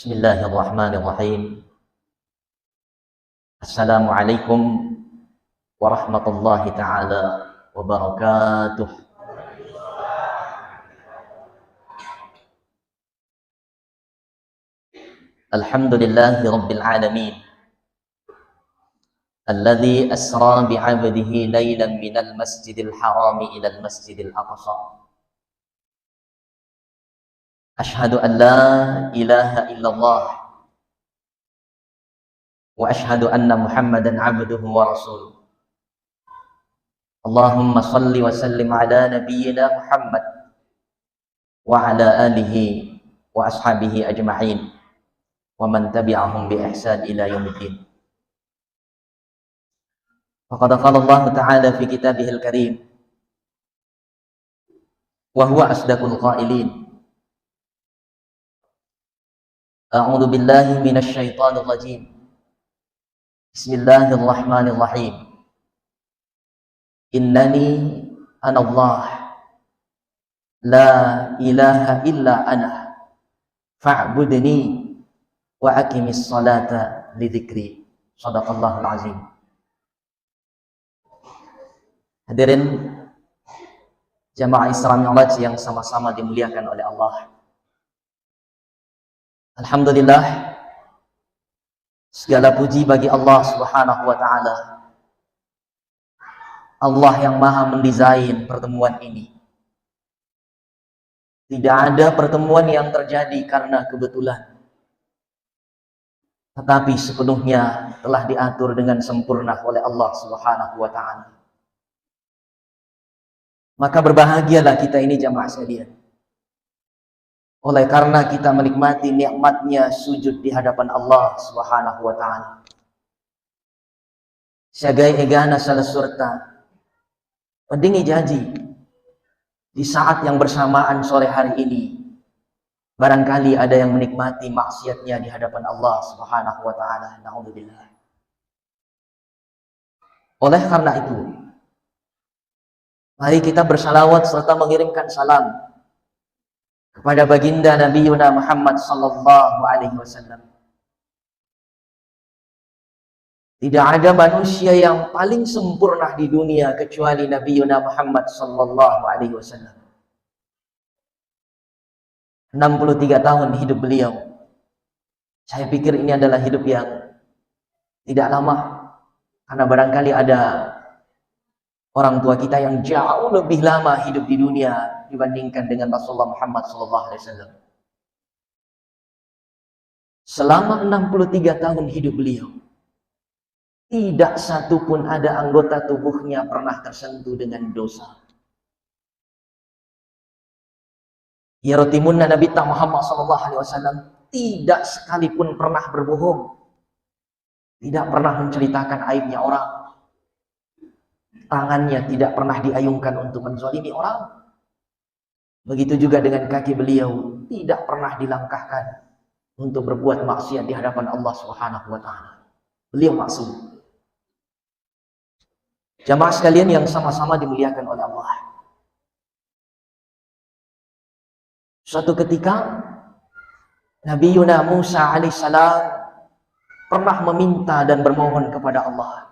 Bismillahirrahmanirrahim. Assalamualaikum warahmatullahi ta'ala wabarakatuh. Alhamdulillahi rabbil alamin, alladhi asra bi'abdihi laylan minal masjidil harami ilal masjidil aqsa. Ashhadu an la ilaha illallah wa ashhadu anna Muhammadan abduhu wa rasuluh. Allahumma salli wa sallim ala nabiyyina Muhammad wa ala alihi wa ashabihi ajma'in wa man tabi'ahum bi ihsan ila yaumiddin. Faqad qala Allah ta'ala fi kitabihil karim wa huwa asdaqul qailin. A'udzu billahi minasy syaithanir rajim. Bismillahirrahmanirrahim. Innani anallah la ilaha illa ana fa'budni wa aqimis salata li dzikri. Shadaqallahul azim. Hadirin jamaah Isra Mi'raj yang sama-sama dimuliakan oleh Allah. Alhamdulillah, segala puji bagi Allah Subhanahu wa ta'ala. Allah yang maha mendesain pertemuan ini. Tidak ada pertemuan yang terjadi karena kebetulan, tetapi sepenuhnya telah diatur dengan sempurna oleh Allah Subhanahu wa ta'ala. Maka berbahagialah kita ini jamaah sekalian, oleh karena kita menikmati nikmatnya sujud di hadapan Allah Subhanahu wa ta'ala. Sagai egana salah surta pendingi janji di saat yang bersamaan sore hari ini, barangkali ada yang menikmati maksiatnya di hadapan Allah Subhanahu wa ta'ala. Na'udzubillah. Oleh karena itu, mari kita bersalawat serta mengirimkan salam kepada baginda Nabi Muhammad sallallahu alaihi wasallam. Tidak ada manusia yang paling sempurna di dunia kecuali Nabi Muhammad sallallahu alaihi wasallam. 63 tahun hidup beliau. Saya pikir ini adalah hidup yang tidak lama, karena barangkali ada orang tua kita yang jauh lebih lama hidup di dunia dibandingkan dengan Rasulullah Muhammad SAW. Selama 63 tahun hidup beliau, tidak satu pun ada anggota tubuhnya pernah tersentuh dengan dosa. Ya rotimunna Nabi Muhammad SAW tidak sekalipun pernah berbohong, tidak pernah menceritakan aibnya orang. Tangannya tidak pernah diayunkan untuk menzalimi orang. Begitu juga dengan kaki beliau, tidak pernah dilangkahkan untuk berbuat maksiat di hadapan Allah Subhanahu wa ta'ala. Beliau maksum. Jamaah sekalian yang sama-sama dimuliakan oleh Allah. Suatu ketika Nabi Musa alaihissalam pernah meminta dan bermohon kepada Allah.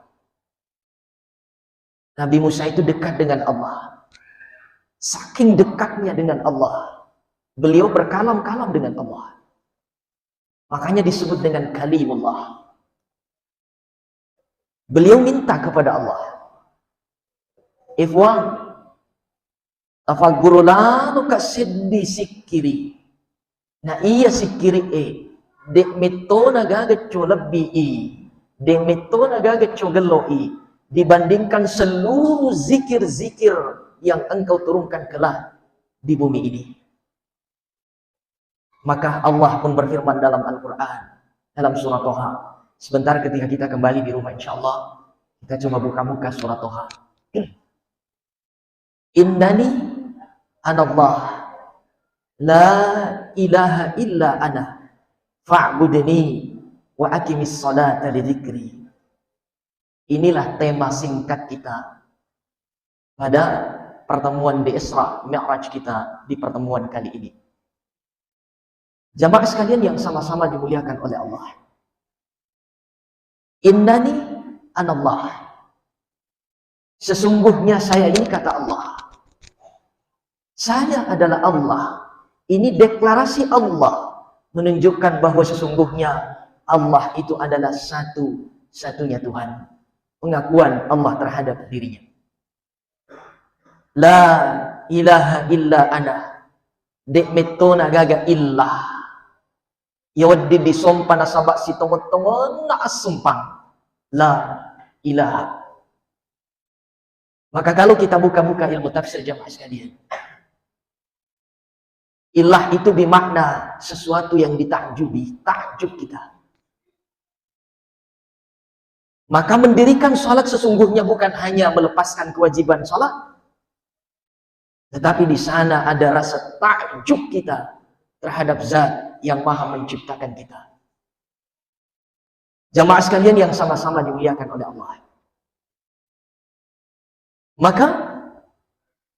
Nabi Musa itu dekat dengan Allah. Saking dekatnya dengan Allah, beliau berkalam-kalam dengan Allah. Makanya disebut dengan kalimullah. Beliau minta kepada Allah, Ifwan afagurulanu kasiddi sikiri. Na iya sikiri dek mito nagagacho lebih dek mito nagagacho geloi, dibandingkan seluruh zikir-zikir yang engkau turunkan kelak di bumi ini. Maka Allah pun berfirman dalam Al-Quran, dalam surah Toha. Sebentar ketika kita kembali di rumah, insya Allah kita coba buka muka surah Toha. Innani anallah la ilaha illa ana fa'budni wa aqimis salata li dzikri. Inilah tema singkat kita pada pertemuan di Isra Mi'raj kita di pertemuan kali ini. Jamaah sekalian yang sama-sama dimuliakan oleh Allah. Innani anallah. Sesungguhnya saya ini, kata Allah, saya adalah Allah. Ini deklarasi Allah menunjukkan bahwa sesungguhnya Allah itu adalah satu-satunya Tuhan. Pengakuan Allah terhadap dirinya. La ilaha illa ana. Dek metona gaga illah. Yawaddi disompana sabak si tongot-tongot na asumpang. La ilaha. Maka kalau kita buka-buka ilmu tafsir jamaah sekalian, ilah itu bermakna sesuatu yang ditakjubi, takjub kita. Maka mendirikan sholat sesungguhnya bukan hanya melepaskan kewajiban sholat, tetapi di sana ada rasa takjub kita terhadap zat yang maha menciptakan kita. Jamaah sekalian yang sama-sama dimuliakan oleh Allah. Maka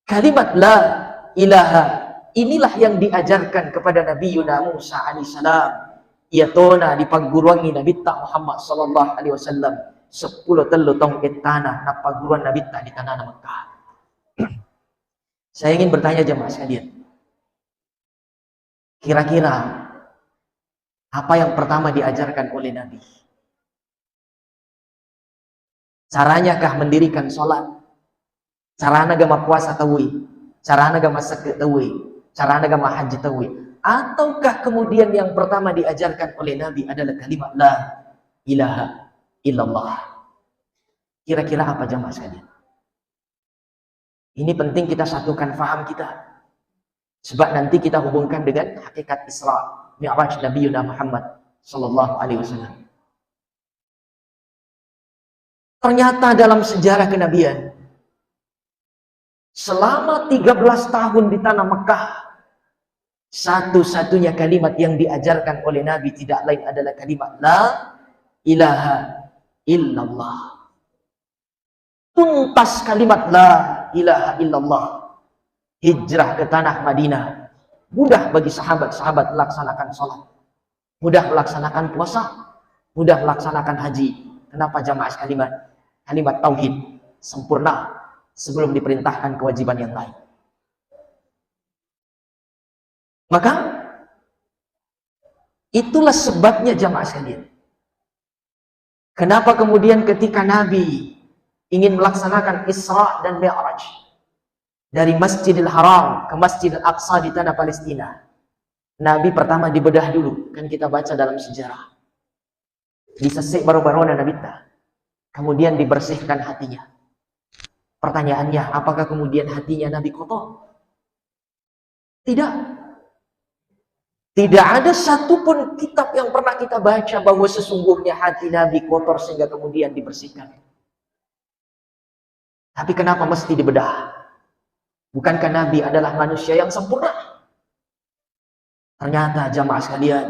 kalimat la ilaha inilah yang diajarkan kepada Nabi Yuna Musa alaihissalam. Ia tona di paguruangi Nabi ta Muhammad sallallahu alaihi wasallam 10 telu tong tanah na paguruan Nabi ta di tanah Mekah. Saya ingin bertanya jemaah sekalian. Kira-kira apa yang pertama diajarkan oleh Nabi? Caranya kah mendirikan sholat? Carana gama puasa tawi, carana gama sakit tawi, carana gama haji tawi, ataukah kemudian yang pertama diajarkan oleh Nabi adalah kalimat la ilaha illallah? Kira-kira apa jamaah sekalian? Ini penting kita satukan faham kita, sebab nanti kita hubungkan dengan hakikat Isra Mi'raj Nabi Muhammad sallallahu alaihi wasallam. Ternyata dalam sejarah kenabian, selama 13 tahun di tanah Mekah, satu-satunya kalimat yang diajarkan oleh Nabi tidak lain adalah kalimat la ilaha illallah. Tuntas kalimat la ilaha illallah. Hijrah ke tanah Madinah. Mudah bagi sahabat-sahabat melaksanakan sholat. Mudah melaksanakan puasa. Mudah melaksanakan haji. Kenapa jamaah kalimat? Kalimat tauhid sempurna sebelum diperintahkan kewajiban yang lain. Maka itulah sebabnya jamaah sekalian, kenapa kemudian ketika Nabi ingin melaksanakan Isra dan Mi'raj dari Masjidil Haram ke Masjidil Aqsa di tanah Palestina, Nabi pertama dibedah dulu. Kan kita baca dalam sejarah, disesek baru-baruan Nabi, kemudian dibersihkan hatinya. Pertanyaannya, apakah kemudian hatinya Nabi kotor? Tidak. Tidak ada satupun kitab yang pernah kita baca bahwa sesungguhnya hati Nabi kotor sehingga kemudian dibersihkan. Tapi kenapa mesti dibedah? Bukankah Nabi adalah manusia yang sempurna? Ternyata jamaah sekalian,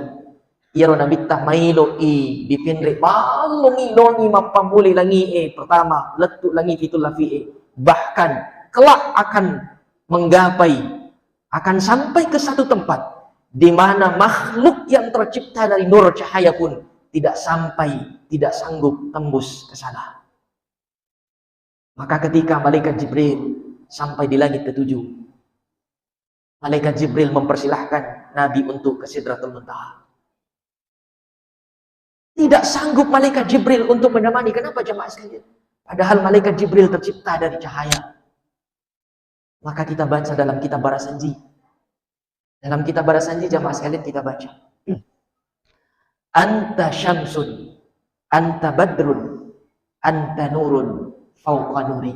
iro Nabi tak mailo dipindri balongi longi mapamuli langi pertama letuk langi fitul lafi bahkan kelak akan menggapai, akan sampai ke satu tempat di mana makhluk yang tercipta dari nur cahaya pun tidak sanggup tembus ke sana. Maka ketika malaikat Jibril sampai di langit ke-7, malaikat Jibril mempersilahkan Nabi untuk ke Sidratul Muntaha. Tidak sanggup malaikat Jibril untuk menemani. Kenapa jemaah sekalian? Padahal malaikat Jibril tercipta dari cahaya. Maka kita baca dalam kitab Barasanji. Dalam kitab Barasanji jemaah sekalian kita baca, Anta syamsun, anta badrun, anta nurun, fauqa nuri.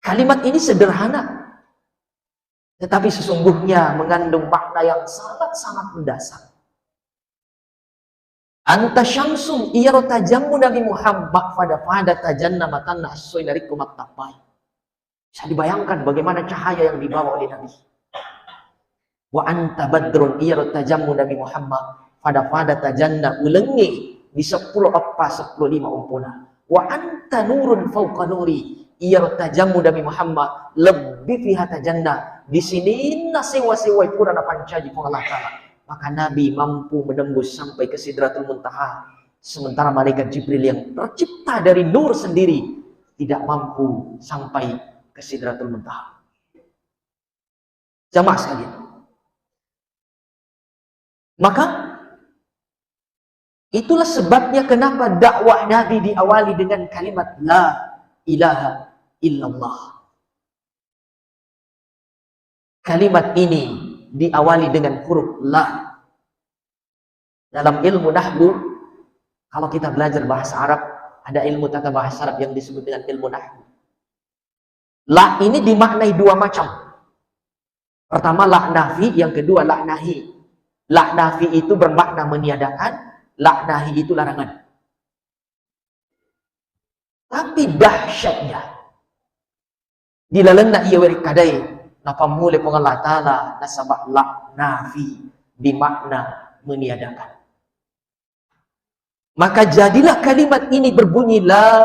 Kalimat ini sederhana, tetapi sesungguhnya mengandung makna yang sangat-sangat mendasar. Anta syamsum iyaro tajammu Nabi Muhammad fada tajanna matanna as-soy larikum at-tapai. Bisa dibayangkan bagaimana cahaya yang dibawa oleh Nabi. Wa anta badrun iyaro tajammu Nabi Muhammad fada tajanna ulengi di 10 apa 10 5 umpuna. Wa anta nurun fauqa nuri. Irtajamu dami Muhammad lebih pihata jannah. Di sini nasiwa-siwai pura na pancaji kong Allah Ta'ala. Maka Nabi mampu menembus sampai ke Sidratul Muntaha. Sementara malaikat Jibril yang tercipta dari nur sendiri tidak mampu sampai ke Sidratul Muntaha. Jamaah sekalian. Maka itulah sebabnya kenapa dakwah Nabi diawali dengan kalimat La ilaha illallah. Kalimat ini diawali dengan huruf La. Dalam ilmu nahwu, kalau kita belajar bahasa Arab, ada ilmu tata bahasa Arab yang disebut dengan ilmu nahwu. La ini dimaknai dua macam. Pertama la nafi, yang kedua la nahi. La nafi itu bermakna meniadakan, la nahi itu larangan. Tapi dahsyatnya dilalena ia werikadai napamule pong Allah Ta'ala nasabak la nafi dimakna meniadakan. Maka jadilah kalimat ini berbunyi la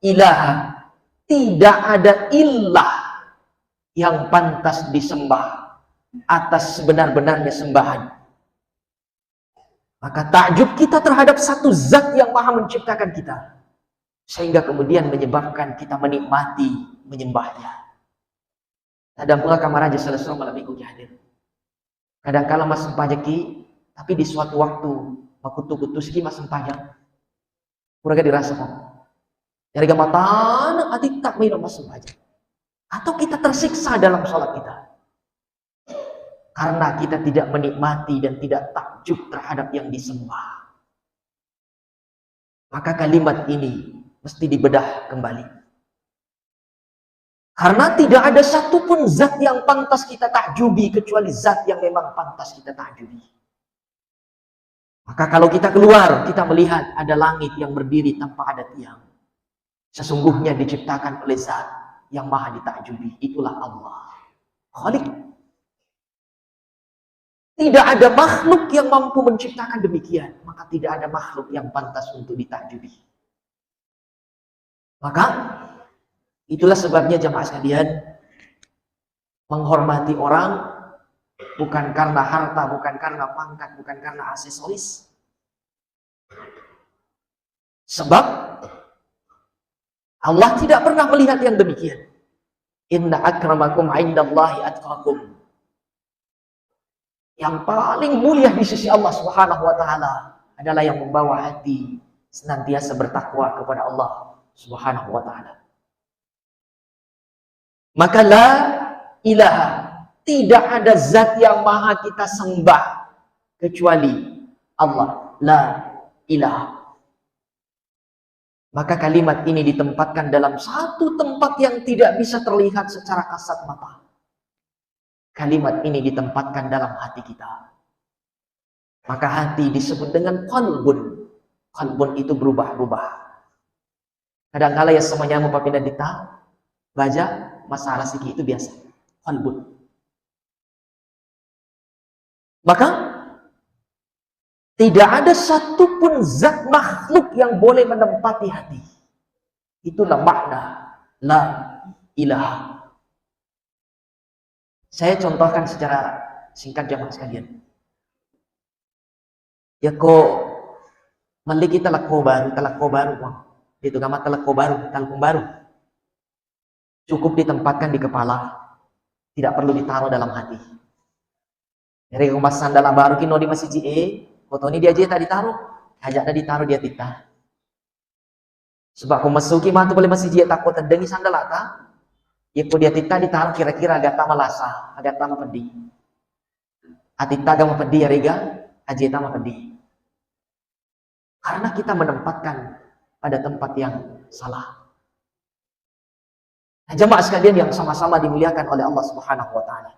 ilaha, tidak ada ilah yang pantas disembah atas sebenar-benarnya sembahan. Maka takjub kita terhadap satu zat yang maha menciptakan kita, sehingga kemudian menyebabkan kita menikmati menyembahnya. Kadang pula kamar aja selesai malam minggu hadir. Kadang-kala mas sempajaki, tapi di suatu waktu makutu-kutu siki mas sempajak. Puraga dirasa kok. Dari gamatan adik tak minum mas sempajak. Atau kita tersiksa dalam sholat kita. Karena kita tidak menikmati dan tidak takjub terhadap yang disembah. Maka kalimat ini mesti dibedah kembali. Karena tidak ada satupun zat yang pantas kita takjubi kecuali zat yang memang pantas kita takjubi. Maka kalau kita keluar, kita melihat ada langit yang berdiri tanpa ada tiang. Sesungguhnya diciptakan oleh zat yang maha ditakjubi. Itulah Allah. Khalik. Tidak ada makhluk yang mampu menciptakan demikian. Maka tidak ada makhluk yang pantas untuk ditakjubi. Maka itulah sebabnya jamaah sekalian, menghormati orang bukan karena harta, bukan karena pangkat, bukan karena aksesoris. Sebab Allah tidak pernah melihat yang demikian. Inna akramakum indallahi atqakum. Yang paling mulia di sisi Allah Subhanahu wa taala adalah yang membawa hati senantiasa bertakwa kepada Allah Subhanahu wa taala. Maka la ilaha, tidak ada zat yang maha kita sembah kecuali Allah. La ilaha. Maka kalimat ini ditempatkan dalam satu tempat yang tidak bisa terlihat secara kasat mata. Kalimat ini ditempatkan dalam hati kita. Maka hati disebut dengan qalbun. Qalbun itu berubah-ubah. Kadang-kala ya semuanya mau pindah dita, baca masalah siki itu biasa. Qalbun. Maka tidak ada satupun zat makhluk yang boleh menempati hati. Itulah makna la ilaha. Saya contohkan secara singkat jamaah sekalian. Ya kok mali kita teleko baru, itu gamat teleko baru, telepon baru. Cukup ditempatkan di kepala, tidak perlu ditaruh dalam hati. Dari rumah sandal baru kino di masjid foto ini dia aja tadi taruh, ajaknya ditaruh dia tita. Sebab aku masuki matu boleh masjid takut terdengi sandal ata. Ya dia tita ditaruh kira-kira agak tak malasa, agak tak pedih. Atita agak pedih ya rega, aja tak pedih. Karena kita menempatkan pada tempat yang salah. Nah, jemaah sekalian yang sama-sama dimuliakan oleh Allah Subhanahu wa taala.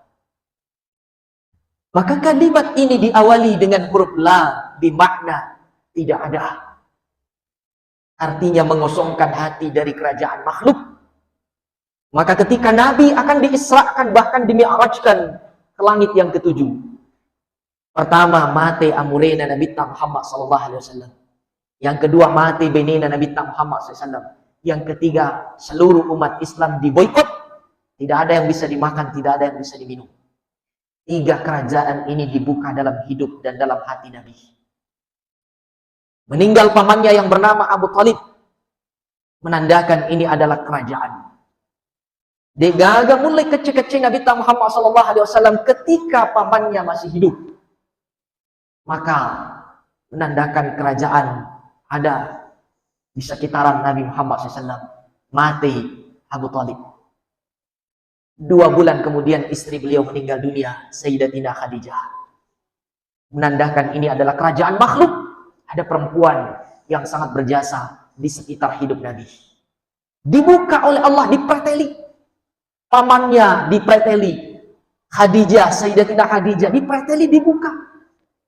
Maka kalimat ini diawali dengan huruf la, bermakna tidak ada. Artinya mengosongkan hati dari kerajaan makhluk. Maka ketika Nabi akan diisrakan, bahkan dimi'rajkan ke langit yang ketujuh. Pertama, mate amurena Nabi Muhammad sallallahu alaihi wasallam. Yang kedua, mate benina Nabi Muhammad sallallahu alaihi wasallam. Yang ketiga, seluruh umat Islam diboikot. Tidak ada yang bisa dimakan, tidak ada yang bisa diminum. 3 kerajaan ini dibuka dalam hidup dan dalam hati Nabi. Meninggal pamannya yang bernama Abu Thalib, menandakan ini adalah kerajaan. Digaga mulai kecil-kecil Nabi Muhammad SAW ketika pamannya masih hidup. Maka menandakan kerajaan ada di sekitaran Nabi Muhammad SAW. Mati Abu Thalib. 2 bulan kemudian istri beliau meninggal dunia, Sayyidatina Khadijah. Menandakan ini adalah kerajaan makhluk. Ada perempuan yang sangat berjasa di sekitar hidup Nabi. Dibuka oleh Allah, dipreteli. Pamannya dipreteli. Khadijah, Sayyidatina Khadijah dipreteli, dibuka.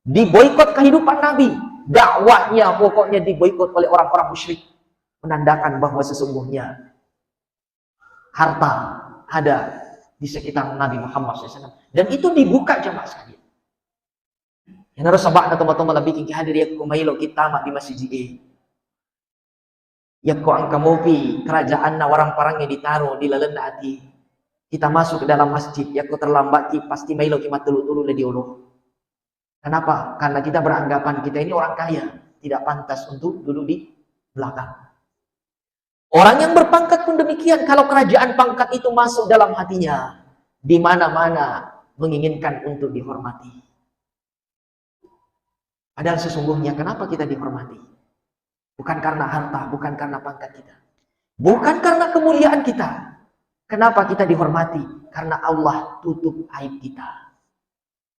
Diboikot kehidupan Nabi. Dakwahnya pokoknya diboikot oleh orang-orang musyrik. Menandakan bahwa sesungguhnya harta ada di sekitar Nabi Muhammad SAW. Dan itu dibuka jamaah sekalian. Yang harus sabak na teman-teman lebih tinggi hadir ya kumailo kita mak di masjid ini. Ya ko ang kamopi kerajaan na warang parangnya ditaruh di lalena hati. Kita masuk ke dalam masjid, ya ko terlambat ki pasti mailo ki matulu-tulu le diuluh. Kenapa? Karena kita beranggapan kita ini orang kaya, tidak pantas untuk duduk di belakang. Orang yang berpangkat pun demikian, kalau kerajaan pangkat itu masuk dalam hatinya, di mana-mana menginginkan untuk dihormati. Padahal sesungguhnya kenapa kita dihormati? Bukan karena harta, bukan karena pangkat kita. Bukan karena kemuliaan kita. Kenapa kita dihormati? Karena Allah tutup aib kita.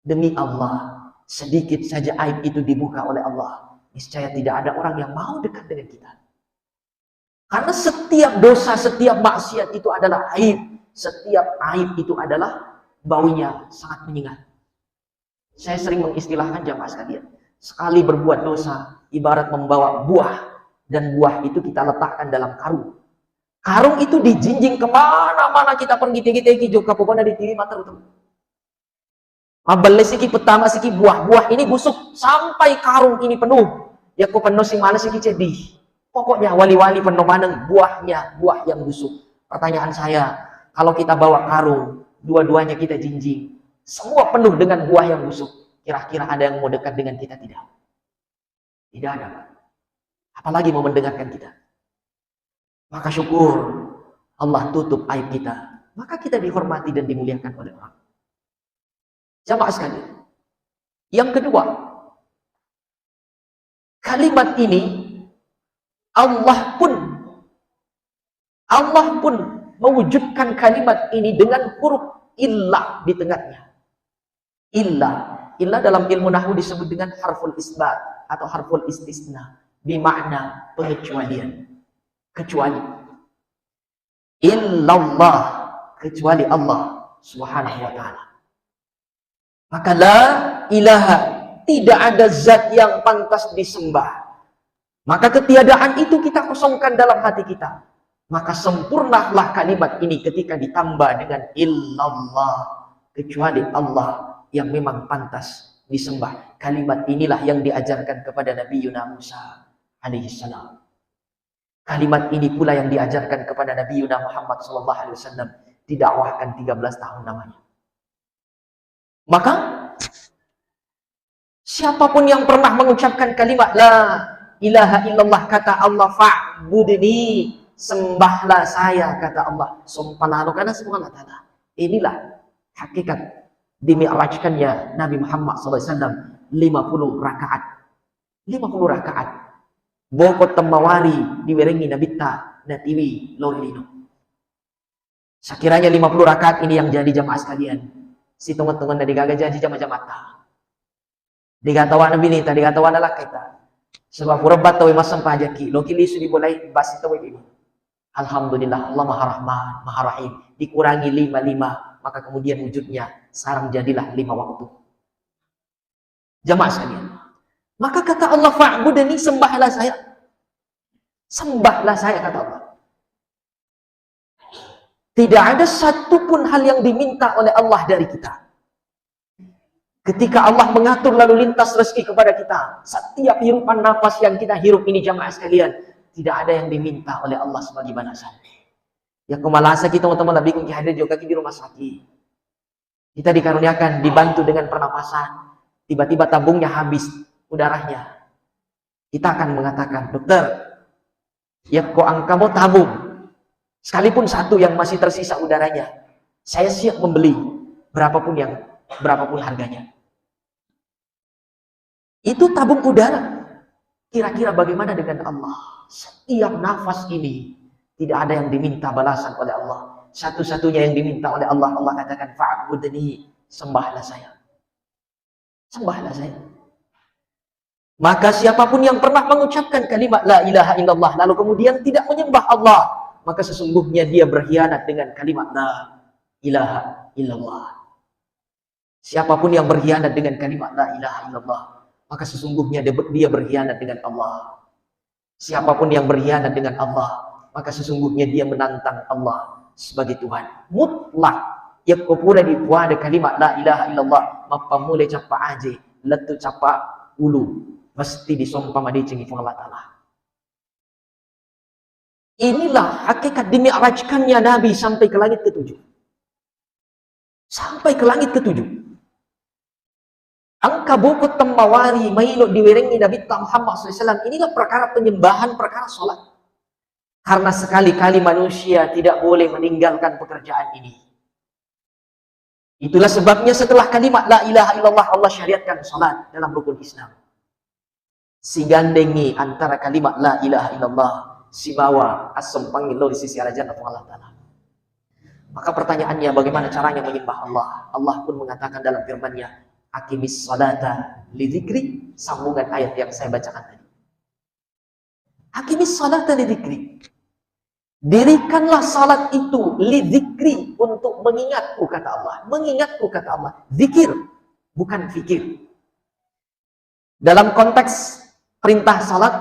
Demi Allah, sedikit saja aib itu dibuka oleh Allah. Niscaya tidak ada orang yang mau dekat dengan kita. Karena setiap dosa, setiap maksiat itu adalah aib. Setiap aib itu adalah baunya sangat menyengat. Saya sering mengistilahkan jamaah sekalian. Sekali berbuat dosa, ibarat membawa buah. Dan buah itu kita letakkan dalam karung. Karung itu dijinjing kemana-mana kita pergi. Tegi-tegi juga pokoknya ditiri mata betul. Mabale siki pertama siki buah-buah ini busuk. Sampai karung ini penuh. Ya ko penuh sing mana siki cedih. Pokoknya wali-wali penuh maneng buahnya, buah yang busuk. Pertanyaan saya, kalau kita bawa karung, dua-duanya kita jinjing. Semua penuh dengan buah yang busuk. Kira-kira ada yang mau dekat dengan kita? Tidak. Tidak ada, Pak. Apalagi mau mendengarkan kita. Maka syukur Allah tutup aib kita. Maka kita dihormati dan dimuliakan oleh orang. Jamaah sekalian. Yang kedua, kalimat ini Allah pun mewujudkan kalimat ini dengan huruf illah di tengahnya. Illah dalam ilmu nahwu disebut dengan harful isbat atau harful istisna, bermakna pengecualian. Kecuali. Illallah, kecuali Allah Subhanahu wa taala. Maka la ilaha, tidak ada zat yang pantas disembah. Maka ketiadaan itu kita kosongkan dalam hati kita. Maka sempurnalah kalimat ini ketika ditambah dengan illallah, kecuali Allah yang memang pantas disembah. Kalimat inilah yang diajarkan kepada Nabi Yuna Musa alaihissalam. Kalimat ini pula yang diajarkan kepada Nabi Yuna Muhammad SAW, didakwahkan 13 tahun namanya. Maka siapapun yang pernah mengucapkan kalimat la ilaha illallah, kata Allah, fa'budni, sembahlah saya, kata Allah. Sumpah karena semua ta'ala. Inilah hakikat dimi'rajkannya Nabi Muhammad SAW 50 rakaat. 50 rakaat. Bokot temawari diwerengi nabita natiwi lolino. Sekiranya 50 rakaat ini yang jadi jamaah sekalian. Si tunggu-tunggu dari gagal janji jamaah-jamaah. Digatawa Nabi ini, digatawa adalah kita. Sebab purabat tawi masam pajaki, loki lisu dibolai basi tawi ini. Alhamdulillah, Allah Maha Rahman, Maha Rahim. Dikurangi 5, maka kemudian wujudnya sekarang jadilah 5 waktu. Jamaah sekalian. Maka kata Allah, fa'budni, sembahlah saya. Sembahlah saya, kata Allah. Tidak ada satupun hal yang diminta oleh Allah dari kita. Ketika Allah mengatur lalu lintas rezeki kepada kita, setiap hirupan nafas yang kita hirup ini jamaah sekalian, tidak ada yang diminta oleh Allah sebagai balasan. Ya kumalasa kita teman-teman lebih kung hadir juga di rumah sakit. Kita dikaruniakan dibantu dengan pernapasan. Tiba-tiba tabungnya habis udaranya. Kita akan mengatakan, dokter, ya kok angkamu tabung. Sekalipun satu yang masih tersisa udaranya, saya siap membeli berapapun harganya. Itu tabung udara. Kira-kira bagaimana dengan Allah? Setiap nafas ini tidak ada yang diminta balasan oleh Allah. Satu-satunya yang diminta oleh Allah, Allah katakan fa'budni, sembahlah saya. Sembahlah saya. Maka siapapun yang pernah mengucapkan kalimat la ilaha illallah lalu kemudian tidak menyembah Allah, maka sesungguhnya dia berkhianat dengan kalimat la ilaha illallah. Siapapun yang berkhianat dengan kalimat la ilaha illallah, maka sesungguhnya dia berkhianat dengan Allah. Siapapun yang berkhianat dengan Allah, maka sesungguhnya dia menantang Allah sebagai Tuhan. Mutlak. Ya kopura di puada kalimat la ilaha illallah, mapamule capa aje, letu capa ulu, mesti disompa madicing ifung Allah Ta'ala. Inilah hakikat dimi'rajkannya Nabi sampai ke langit ke-7. Sampai ke langit ke-7. Angka bukut tembawari mailot diwerengi Nabi Muhammad SAW. Inilah perkara penyembahan, perkara sholat. Karena sekali-kali manusia tidak boleh meninggalkan pekerjaan ini. Itulah sebabnya setelah kalimat la ilaha illallah Allah syariatkan sholat dalam rukun Islam. Sigandengi antara kalimat la ilaha illallah sibawa asam panggil lo di sisi alajan atau Allah Ta'ala. Maka pertanyaannya bagaimana caranya menyembah Allah? Allah pun mengatakan dalam firman-Nya, aqimis salata lidzikri, sambungan ayat yang saya bacakan tadi. Aqimis salata lidzikri. Dirikanlah salat itu lidzikri, untuk mengingatku kata Allah. Mengingatku kata Allah. Zikir, bukan fikir. Dalam konteks perintah salat,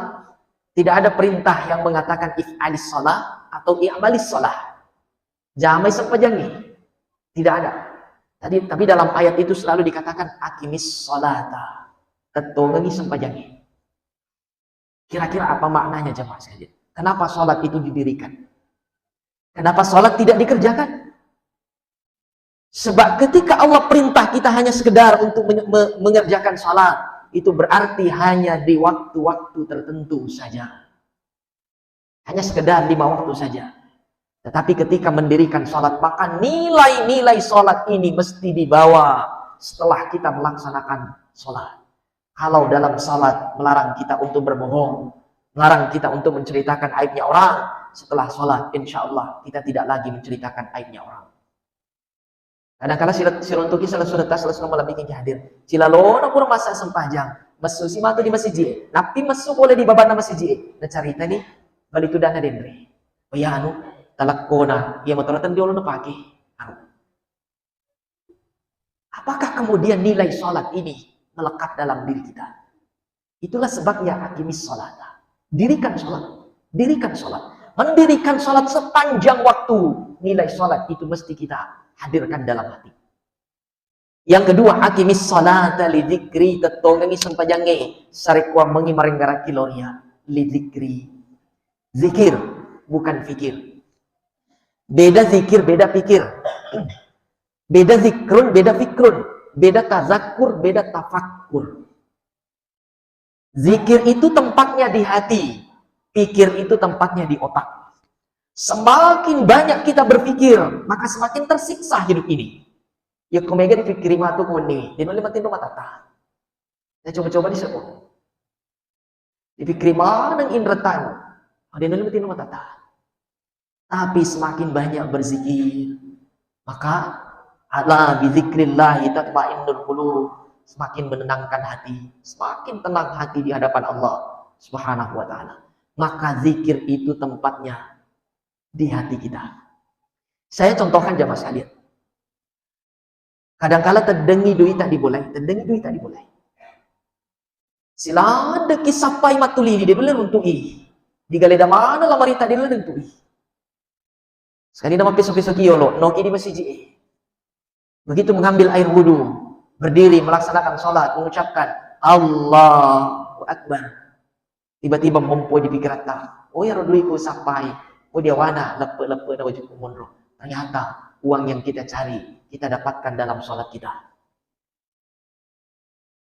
tidak ada perintah yang mengatakan if'alis salat atau i'malis salat. Jamai sempajangi. Tidak ada. Tapi dalam ayat itu selalu dikatakan aqimis salata. Ketongengi sempajangi. Kira-kira apa maknanya jemaah sekalian? Kenapa salat itu didirikan? Kenapa sholat tidak dikerjakan? Sebab ketika Allah perintah kita hanya sekedar untuk mengerjakan sholat, itu berarti hanya di waktu-waktu tertentu saja. Hanya sekedar 5 waktu saja. Tetapi ketika mendirikan sholat, maka nilai-nilai sholat ini mesti dibawa setelah kita melaksanakan sholat. Kalau dalam sholat melarang kita untuk berbohong, melarang kita untuk menceritakan aibnya orang, setelah sholat, insya Allah kita tidak lagi menceritakan aibnya orang. Kadang-kadang siruntuki salah lebih hadir. Cilalona kurang masa sempajang. Masuk si matu di masjid. Napi masuk boleh di babana masjid. Nah cerita nih, balik itu dana dendre. Oh ya anu, talakona, ia motoratan dia ulun pagi. Apakah kemudian nilai sholat ini melekat dalam diri kita? Itulah sebabnya aqimis sholat. Dirikan sholat. Dirikan sholat. Mendirikan sholat sepanjang waktu. Nilai sholat itu mesti kita hadirkan dalam hati. Yang kedua, aqimis sholata lidzikri, tetongengi sempajange sarikwa mengi maringgara kiloria lidzikri. Zikir, bukan fikir. Beda zikir, beda pikir. Beda zikrun, beda fikrun. Beda tazakur, beda tafakkur. Zikir itu tempatnya di hati. Pikir itu tempatnya di otak. Semakin banyak kita berpikir, maka semakin tersiksa hidup ini. Ya kumega dipikiri matu kuning, dia nulis matin rumah tata. Saya coba-coba disebut. Dipikiri mana indretan, dia nulis matin rumah tata. Tapi semakin banyak berzikir, maka ala bizikrillah tatma'innul qulub, semakin menenangkan hati, semakin tenang hati di hadapan Allah Subhanahu wa taala. Maka zikir itu tempatnya di hati kita. Saya contohkan jamaah sekalian. Kadang-kala terdengi duit tak diboleh, Sila ada kisah pai matuli di dulu untui. Di galeda mana lah marita di dulu untui. Sekali nama besok-besok kiolo, noki di masjid. Begitu mengambil air wudu, berdiri melaksanakan sholat, mengucapkan Allahu Akbar. Tiba-tiba mempunyai di pikiran tak, Oh ya duitku sampai. Oh dia wana lepe-lepe na wajib mundur. Ternyata uang yang kita cari, kita dapatkan dalam sholat kita.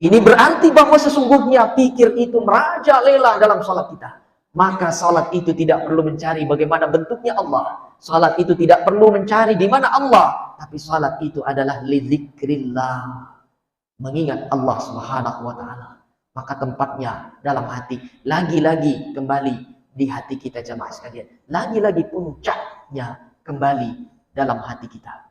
Ini berarti bahwa sesungguhnya pikir itu merajalela dalam sholat kita. Maka sholat itu tidak perlu mencari bagaimana bentuknya Allah. Sholat itu tidak perlu mencari di mana Allah. Tapi sholat itu adalah lidzikrillah. Mengingat Allah Subhanahu wa ta'ala. Maka tempatnya dalam hati. Lagi-lagi kembali di hati kita jamaah sekalian. Lagi-lagi puncaknya kembali dalam hati kita.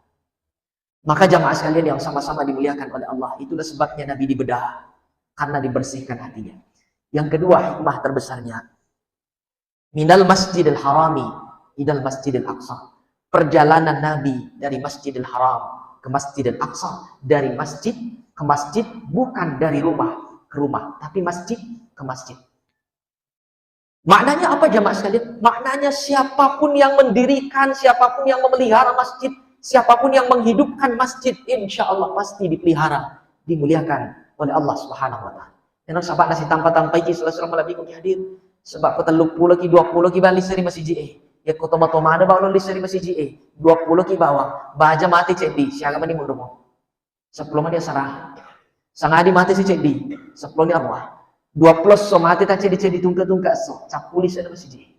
Maka jamaah sekalian yang sama-sama dimuliakan oleh Allah. Itulah sebabnya Nabi dibedah. Karena dibersihkan hatinya. Yang kedua hikmah terbesarnya. Minal masjidil harami idal masjidil aqsa. Perjalanan Nabi dari masjidil haram ke masjidil aqsa. Dari masjid ke masjid. Bukan dari rumah ke rumah. Tapi masjid ke masjid. Maknanya apa jamaah sekalian? Maknanya siapapun yang mendirikan, siapapun yang memelihara masjid, siapapun yang menghidupkan masjid, insya Allah pasti dipelihara, dimuliakan oleh Allah Subhanahu wa ta'ala. Dan sahabat nasi tanpa-tanpa iki selesai malam minggu hadir. Sebab kota 20 ki 20 ki balik seri masih JE. Ya kota matomana bawa loli seri masih JE. 20 ki bawa. Baja mati cedi, siaga mani mundur mo. 10 dia sarah. Sangadi mati si cedi. 10 ni arwah. 20 so mati tak cedi tungka-tungka so. Capuli sana masih JE.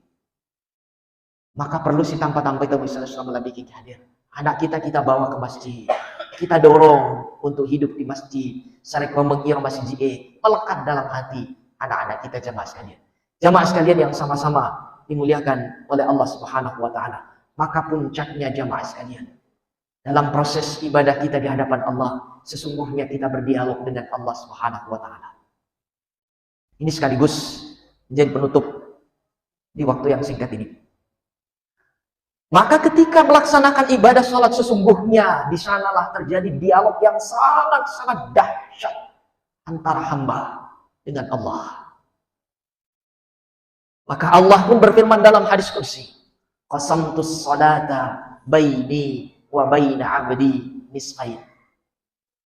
Maka perlu si tanpa-tanpa itu misalnya selama lebih kita hadir. Anak kita bawa ke masjid. Kita dorong untuk hidup di masjid. Sarek memengir masjid JE. Melekat dalam hati anak-anak kita jamaah sekalian. Jamaah sekalian yang sama-sama dimuliakan oleh Allah Subhanahu wa ta'ala. Maka puncaknya jamaah sekalian. Dalam proses ibadah kita di hadapan Allah, sesungguhnya kita berdialog dengan Allah Subhanahu wa ta'ala. Ini sekaligus menjadi penutup di waktu yang singkat ini. Maka ketika melaksanakan ibadah sholat sesungguhnya, di sanalah terjadi dialog yang sangat-sangat dahsyat antara hamba dengan Allah. Maka Allah pun berfirman dalam hadis kursi, qasamtus salata baini wa baina abdi nisfain.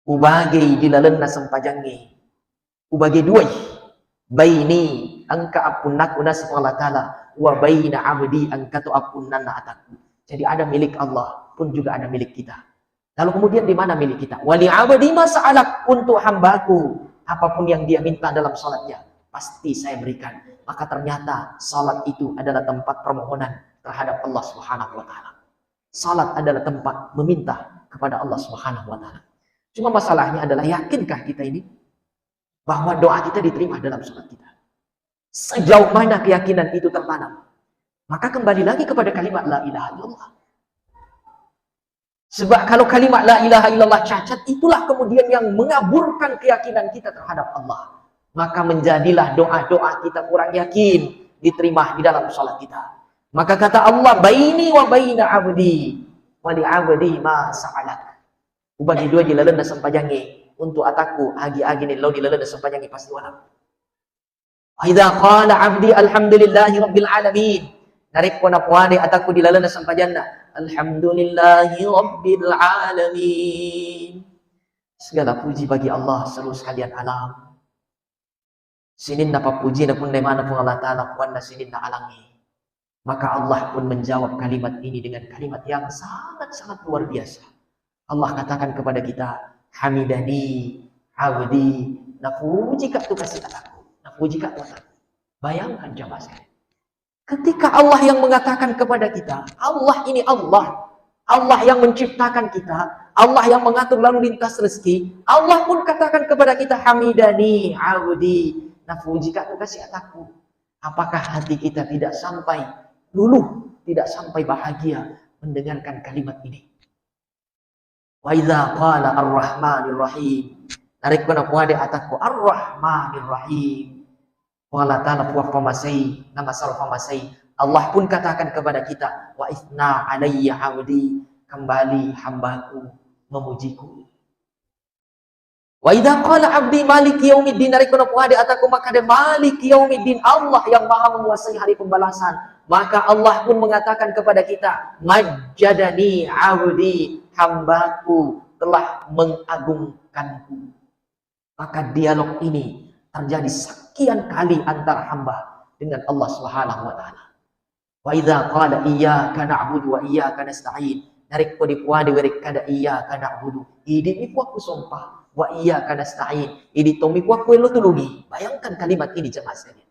Ubagi dilalena sempajangi. Ubagi dua. Baini angka apunak unas Allah ta'ala wa baina abdi angka tu apunan ataku. Jadi ada milik Allah pun juga ada milik kita. Lalu kemudian di mana milik kita? Wali abdi masa'alak, untuk hambaku apapun yang dia minta dalam salatnya pasti saya berikan. Maka ternyata salat itu adalah tempat permohonan terhadap Allah Subhanahu wa ta'ala. Salat adalah tempat meminta kepada Allah Subhanahu wa ta'ala. Cuma masalahnya adalah, yakinkah kita ini bahwa doa kita diterima dalam salat kita? Sejauh mana keyakinan itu tertanam? Maka kembali lagi kepada kalimat la ilaha illallah. Sebab kalau kalimat la ilaha illallah cacat, itulah kemudian yang mengaburkan keyakinan kita terhadap Allah. Maka menjadilah doa-doa kita kurang yakin diterima di dalam salat kita. Maka kata Allah, baini wa baina abdi wa li abdi ma sa'alak. Ubagi dua dilalena sempajangi untuk ataku agi-agi ni lo dilalena sempajangi pasti walam. Idza qala abdi alhamdulillahi rabbil alamin. Narik pona puane ataku dilalena sempajanna. Alhamdulillahi rabbil alamin. Segala puji bagi Allah seluruh sekalian alam. Sinin dapat puji pun dari mana pun Allah Ta'ala puan sinin na alangi. Maka Allah pun menjawab kalimat ini dengan kalimat yang sangat-sangat luar biasa. Allah katakan kepada kita, hamidani abdi, napuji kak tu kasih kataku, napuji kak tu. Bayangkan jamaah sekalian. Ketika Allah yang mengatakan kepada kita, Allah ini Allah. Allah yang menciptakan kita, Allah yang mengatur lalu lintas rezeki. Allah pun katakan kepada kita, hamidani abdi, nafuji kak kasih ataku. Apakah hati kita tidak sampai luluh, tidak sampai bahagia mendengarkan kalimat ini? Wa idza qala ar-rahmanir rahim. Narik kuna puade ataku ar-rahmanir rahim. Wala ta'ala puah pamasai, nama sarf pamasai. Allah pun katakan kepada kita, wa ithna alayya abdi, kembali hambaku memujiku. Wa idza qala abdi maliki yaumiddin, narik kuna puade ataku maka de maliki yaumiddin, Allah yang maha menguasai hari pembalasan. Maka Allah pun mengatakan kepada kita, majjadani abdi, hambaku telah mengagungkanku. Maka dialog ini terjadi sekian kali antara hamba dengan Allah Subhanahu wa ta'ala. Wa idza qala iyyaka na'budu wa iyyaka nasta'in. Narik ko di puade werik kada iyyaka na'budu. Idi mi aku sumpah wa iyyaka nasta'in. Idi tomi aku lo tulungi. Bayangkan kalimat ini jemaah sekalian.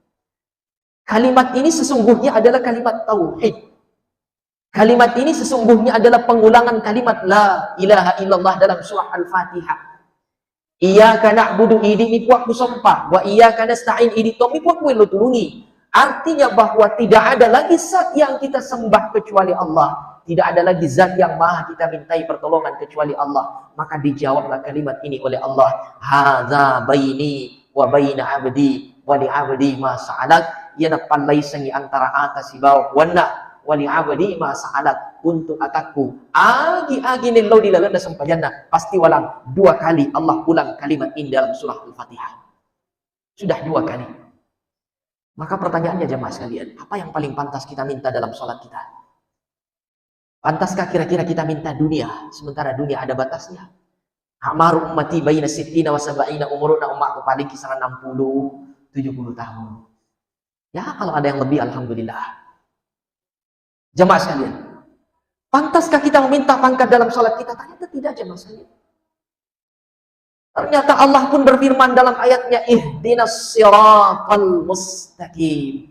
Kalimat ini sesungguhnya adalah kalimat tauhid. Kalimat ini sesungguhnya adalah pengulangan kalimat la ilaha illallah dalam surah Al-Fatihah. Iyyaka na'budu idi mi aku sumpah wa iyyaka nasta'in. Idi tomi aku lo tulungi. Artinya bahwa tidak ada lagi zat yang kita sembah kecuali Allah. Tidak ada lagi zat yang maha kita mintai pertolongan kecuali Allah. Maka dijawablah kalimat ini oleh Allah. Hadza baini wa baina abdi wa li abdi ma sa'alat. Yana palai sengi antara atas si bawah wana wa li abdi ma sa'alat. Untuk ataku agi-agi nilau di lalanda sampajana. Pasti walang 2 kali Allah ulang kalimat ini dalam surah Al-Fatihah. Sudah 2 kali. Maka pertanyaannya jemaah sekalian, apa yang paling pantas kita minta dalam sholat kita? Pantaskah kira-kira kita minta dunia, sementara dunia ada batasnya? Amaru ummati baina sittina wa sab'ina umuruna, umatku paling kisaran 60, 70 tahun. Ya kalau ada yang lebih, alhamdulillah. Jemaah sekalian, pantaskah kita meminta pangkat dalam sholat kita? Ternyata tidak jemaah sekalian. Ternyata Allah pun berfirman dalam ayatnya, ihdinas siratal mustaqim.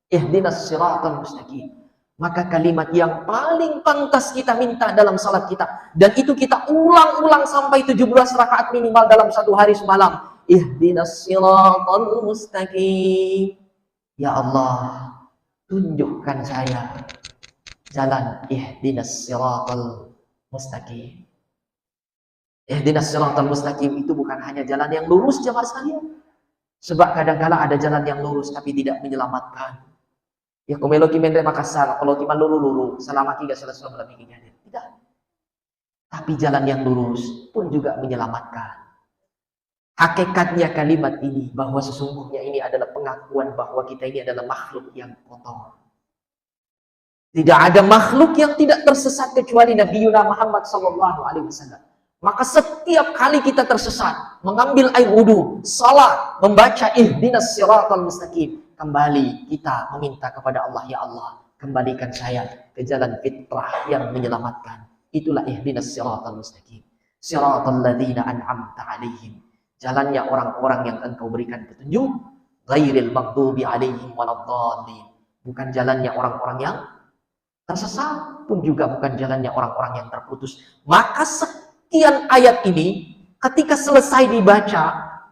Ihdinas siratal mustaqim. Maka kalimat yang paling pantas kita minta dalam salat kita, dan itu kita ulang-ulang sampai 17 rakaat minimal dalam 1 hari semalam. Ihdinas siratal mustaqim. Ya Allah, tunjukkan saya jalan ihdinas siratal mustaqim. Ihdinas siratal mustaqim itu bukan hanya jalan yang lurus jemaah sekalian. Sebab kadang-kala ada jalan yang lurus tapi tidak menyelamatkan. Ya kumelo kimendre Makassar, kalau timan lulu selama 3 selesai lebih kejadian. Tidak. Tapi jalan yang lurus pun juga menyelamatkan. Hakikatnya kalimat ini bahwa sesungguhnya ini adalah pengakuan bahwa kita ini adalah makhluk yang kotor. Tidak ada makhluk yang tidak tersesat kecuali Nabi Muhammad SAW. Maka setiap kali kita tersesat, mengambil air wudu, salat, membaca ihdinas siratal mustaqim, kembali kita meminta kepada Allah, ya Allah, kembalikan saya ke jalan fitrah yang menyelamatkan. Itulah ihdinas siratal mustaqim. Siratal ladzina an'amta 'alaihim. Jalannya orang-orang yang Engkau berikan petunjuk, ghairil maghdubi 'alaihim waladdallin. Bukan jalannya orang-orang yang tersesat, pun juga bukan jalannya orang-orang yang terputus. Maka sekian ayat ini ketika selesai dibaca,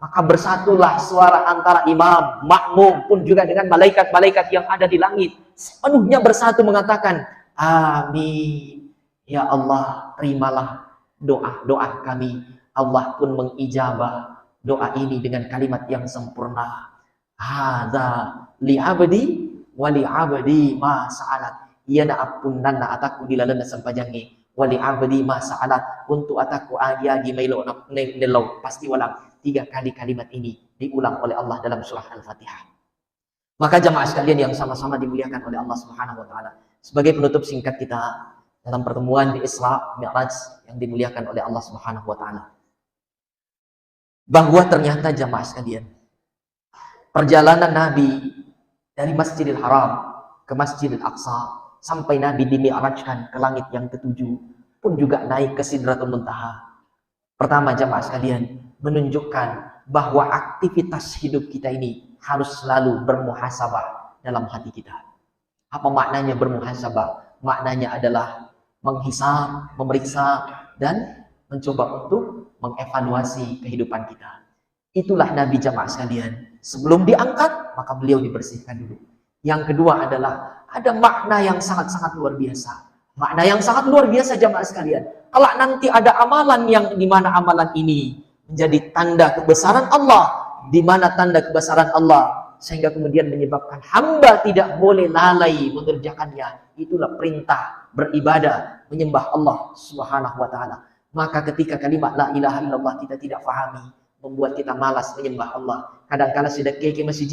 maka bersatulah suara antara imam, makmum, pun juga dengan malaikat-malaikat yang ada di langit. Sepenuhnya bersatu mengatakan, amin. Ya Allah, terimalah doa-doa kami. Allah pun mengijabah doa ini dengan kalimat yang sempurna. Hadza li abdi wa li abdi ma sa'alat. Yana apunanna ataku dilalana sampajangi. Wali abdi ma sa'alat, untuk ataku agi-agi mailo nelau. Pasti walang 3 kali kalimat ini diulang oleh Allah dalam surah Al-Fatihah. Maka jamaah sekalian yang sama-sama dimuliakan oleh Allah Subhanahu wa taala, sebagai penutup singkat kita dalam pertemuan di Isra Mi'raj yang dimuliakan oleh Allah Subhanahu wa taala, bahwa ternyata jamaah sekalian, perjalanan Nabi dari Masjidil Haram ke Masjidil Aqsa sampai Nabi dimi'rajkan ke langit yang ke-7, pun juga naik ke Sidratul Muntaha. Pertama jamaah sekalian, menunjukkan bahwa aktivitas hidup kita ini harus selalu bermuhasabah dalam hati kita. Apa maknanya bermuhasabah? Maknanya adalah menghisab, memeriksa, dan mencoba untuk mengevaluasi kehidupan kita. Itulah Nabi jamaah sekalian. Sebelum diangkat, maka beliau dibersihkan dulu. Yang kedua adalah ada makna yang sangat-sangat luar biasa. Makna yang sangat luar biasa jamaah sekalian. Kalau nanti ada amalan yang di mana amalan ini menjadi tanda kebesaran Allah, di mana tanda kebesaran Allah sehingga kemudian menyebabkan hamba tidak boleh lalai mengerjakannya. Itulah perintah beribadah, menyembah Allah Subhanahu wa taala. Maka ketika kalimat la ilaha illallah kita tidak fahami, membuat kita malas menyembah Allah. Kadang-kala sudah keke masih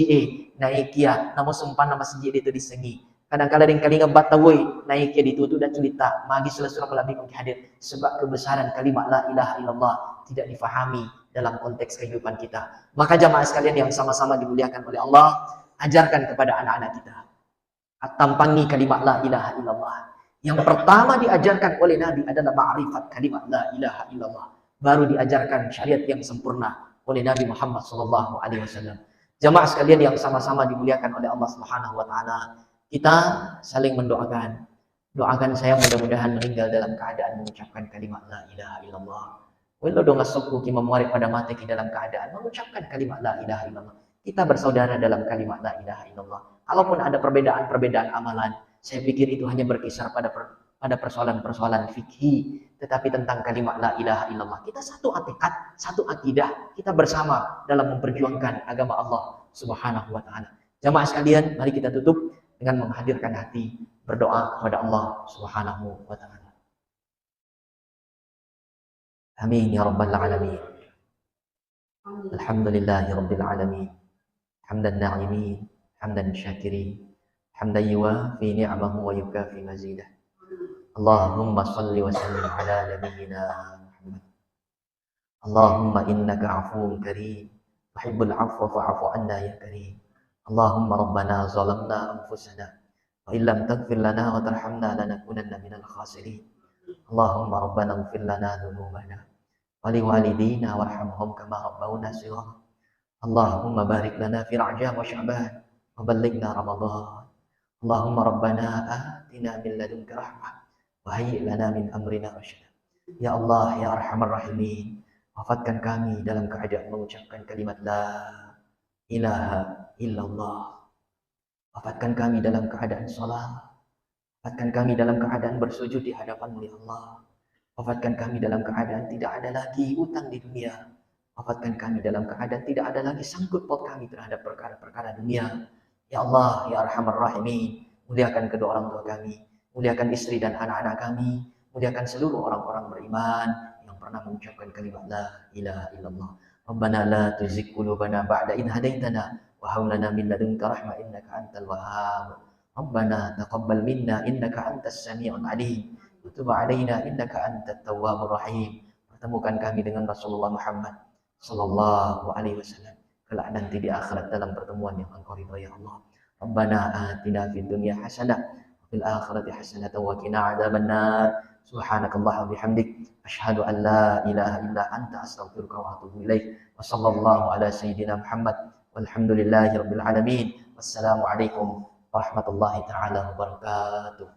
naik ya, namun sumpan nama siji itu disengi. Kadang-kala yang kali ngebat tawoi naik ya ditutup dan cerita magi surah melabih kong hadir, sebab kebesaran kalimat la ilaha illallah tidak difahami dalam konteks kehidupan kita. Maka jamaah sekalian yang sama-sama dimuliakan oleh Allah, ajarkan kepada anak-anak kita tampangi kalimat la ilaha illallah. Yang pertama diajarkan oleh Nabi adalah ma'rifat kalimat la ilaha illallah. Baru diajarkan syariat yang sempurna oleh Nabi Muhammad sallallahu alaihi wasallam. Jamaah sekalian yang sama-sama dimuliakan oleh Allah Subhanahu wa taala, kita saling mendoakan. Doakan saya mudah-mudahan meninggal dalam keadaan mengucapkan kalimat la ilaha illallah. Wala dong asokku ki memuari pada mati ki dalam keadaan mengucapkan kalimat la ilaha illallah. Kita bersaudara dalam kalimat la ilaha illallah. Kalaupun ada perbedaan-perbedaan amalan, saya pikir itu hanya berkisar pada persoalan-persoalan fikih, tetapi tentang kalimat la ilaha illallah kita satu atikat, satu akidah, kita bersama dalam memperjuangkan agama Allah Subhanahu wa taala. Jamaah sekalian, mari kita tutup dengan menghadirkan hati berdoa kepada Allah Subhanahu wa taala. Amin ya rabbal alamin. Alhamdulillahi rabbil alamin. Hamdan na'imin, hamdan syakirin, hamdan yuwafi ni'amahu wa yukafi mazidah. Allahumma salli wa sallim ala nabiyyina Muhammad. Allahumma innaka afuwun karim, tuhibbul afwa fa'fu anna ya karim. Allahumma rabbana zalamna anfusana wa illam taghfir lana wa tarhamna lanakunanna minal khasirin. Allahumma rabbana ighfir lana dhunubana wa liwalidina warhamhum kama rabbawna shighara. Allahumma barik lana fi Rajab wa Sya'ban wa ballighna Ramadan. Allahumma rabbana atina min ladunka rahmah wa hayyi' lana min amrina rasyada. Ya Allah ya arhamar rahimin, wafatkan kami dalam keadaan mengucapkan kalimat la ilaha illallah. Wafatkan kami dalam keadaan salat. Wafatkan kami dalam keadaan bersujud di hadapan-Mu ya Allah. Wafatkan kami dalam keadaan tidak ada lagi utang di dunia. Wafatkan kami dalam keadaan tidak ada lagi sangkut paut kami terhadap perkara-perkara dunia. Ya Allah, ya Arhamar Rahimin, muliakan kedua orang tua kami, muliakan istri dan anak-anak kami, muliakan seluruh orang-orang beriman yang pernah mengucapkan kalimat la ilaha illallah. Rabbana la tuzigh qulubana ba'da idh hadaitana wa hab lana min ladunka rahmah innaka antal wahhab. Rabbana taqabbal minna innaka antas samiul alim. Tub 'alaina innaka antat tawwabur rahim. Pertemukan kami dengan Rasulullah Muhammad sallallahu alaihi wasallam kelak nanti di akhirat dalam pertemuan yang Engkau ridhai ya Allah. Rabbana atina fid dunya hasanah wa fil akhirati hasanah wa qina adzabannar. Subhanakallahumma wa bihamdik asyhadu an la ilaha illa anta astaghfiruka wa atubu ilaik. Wa sallallahu ala sayyidina Muhammad walhamdulillahi rabbil alamin. Wassalamu alaikum warahmatullahi taala wabarakatuh.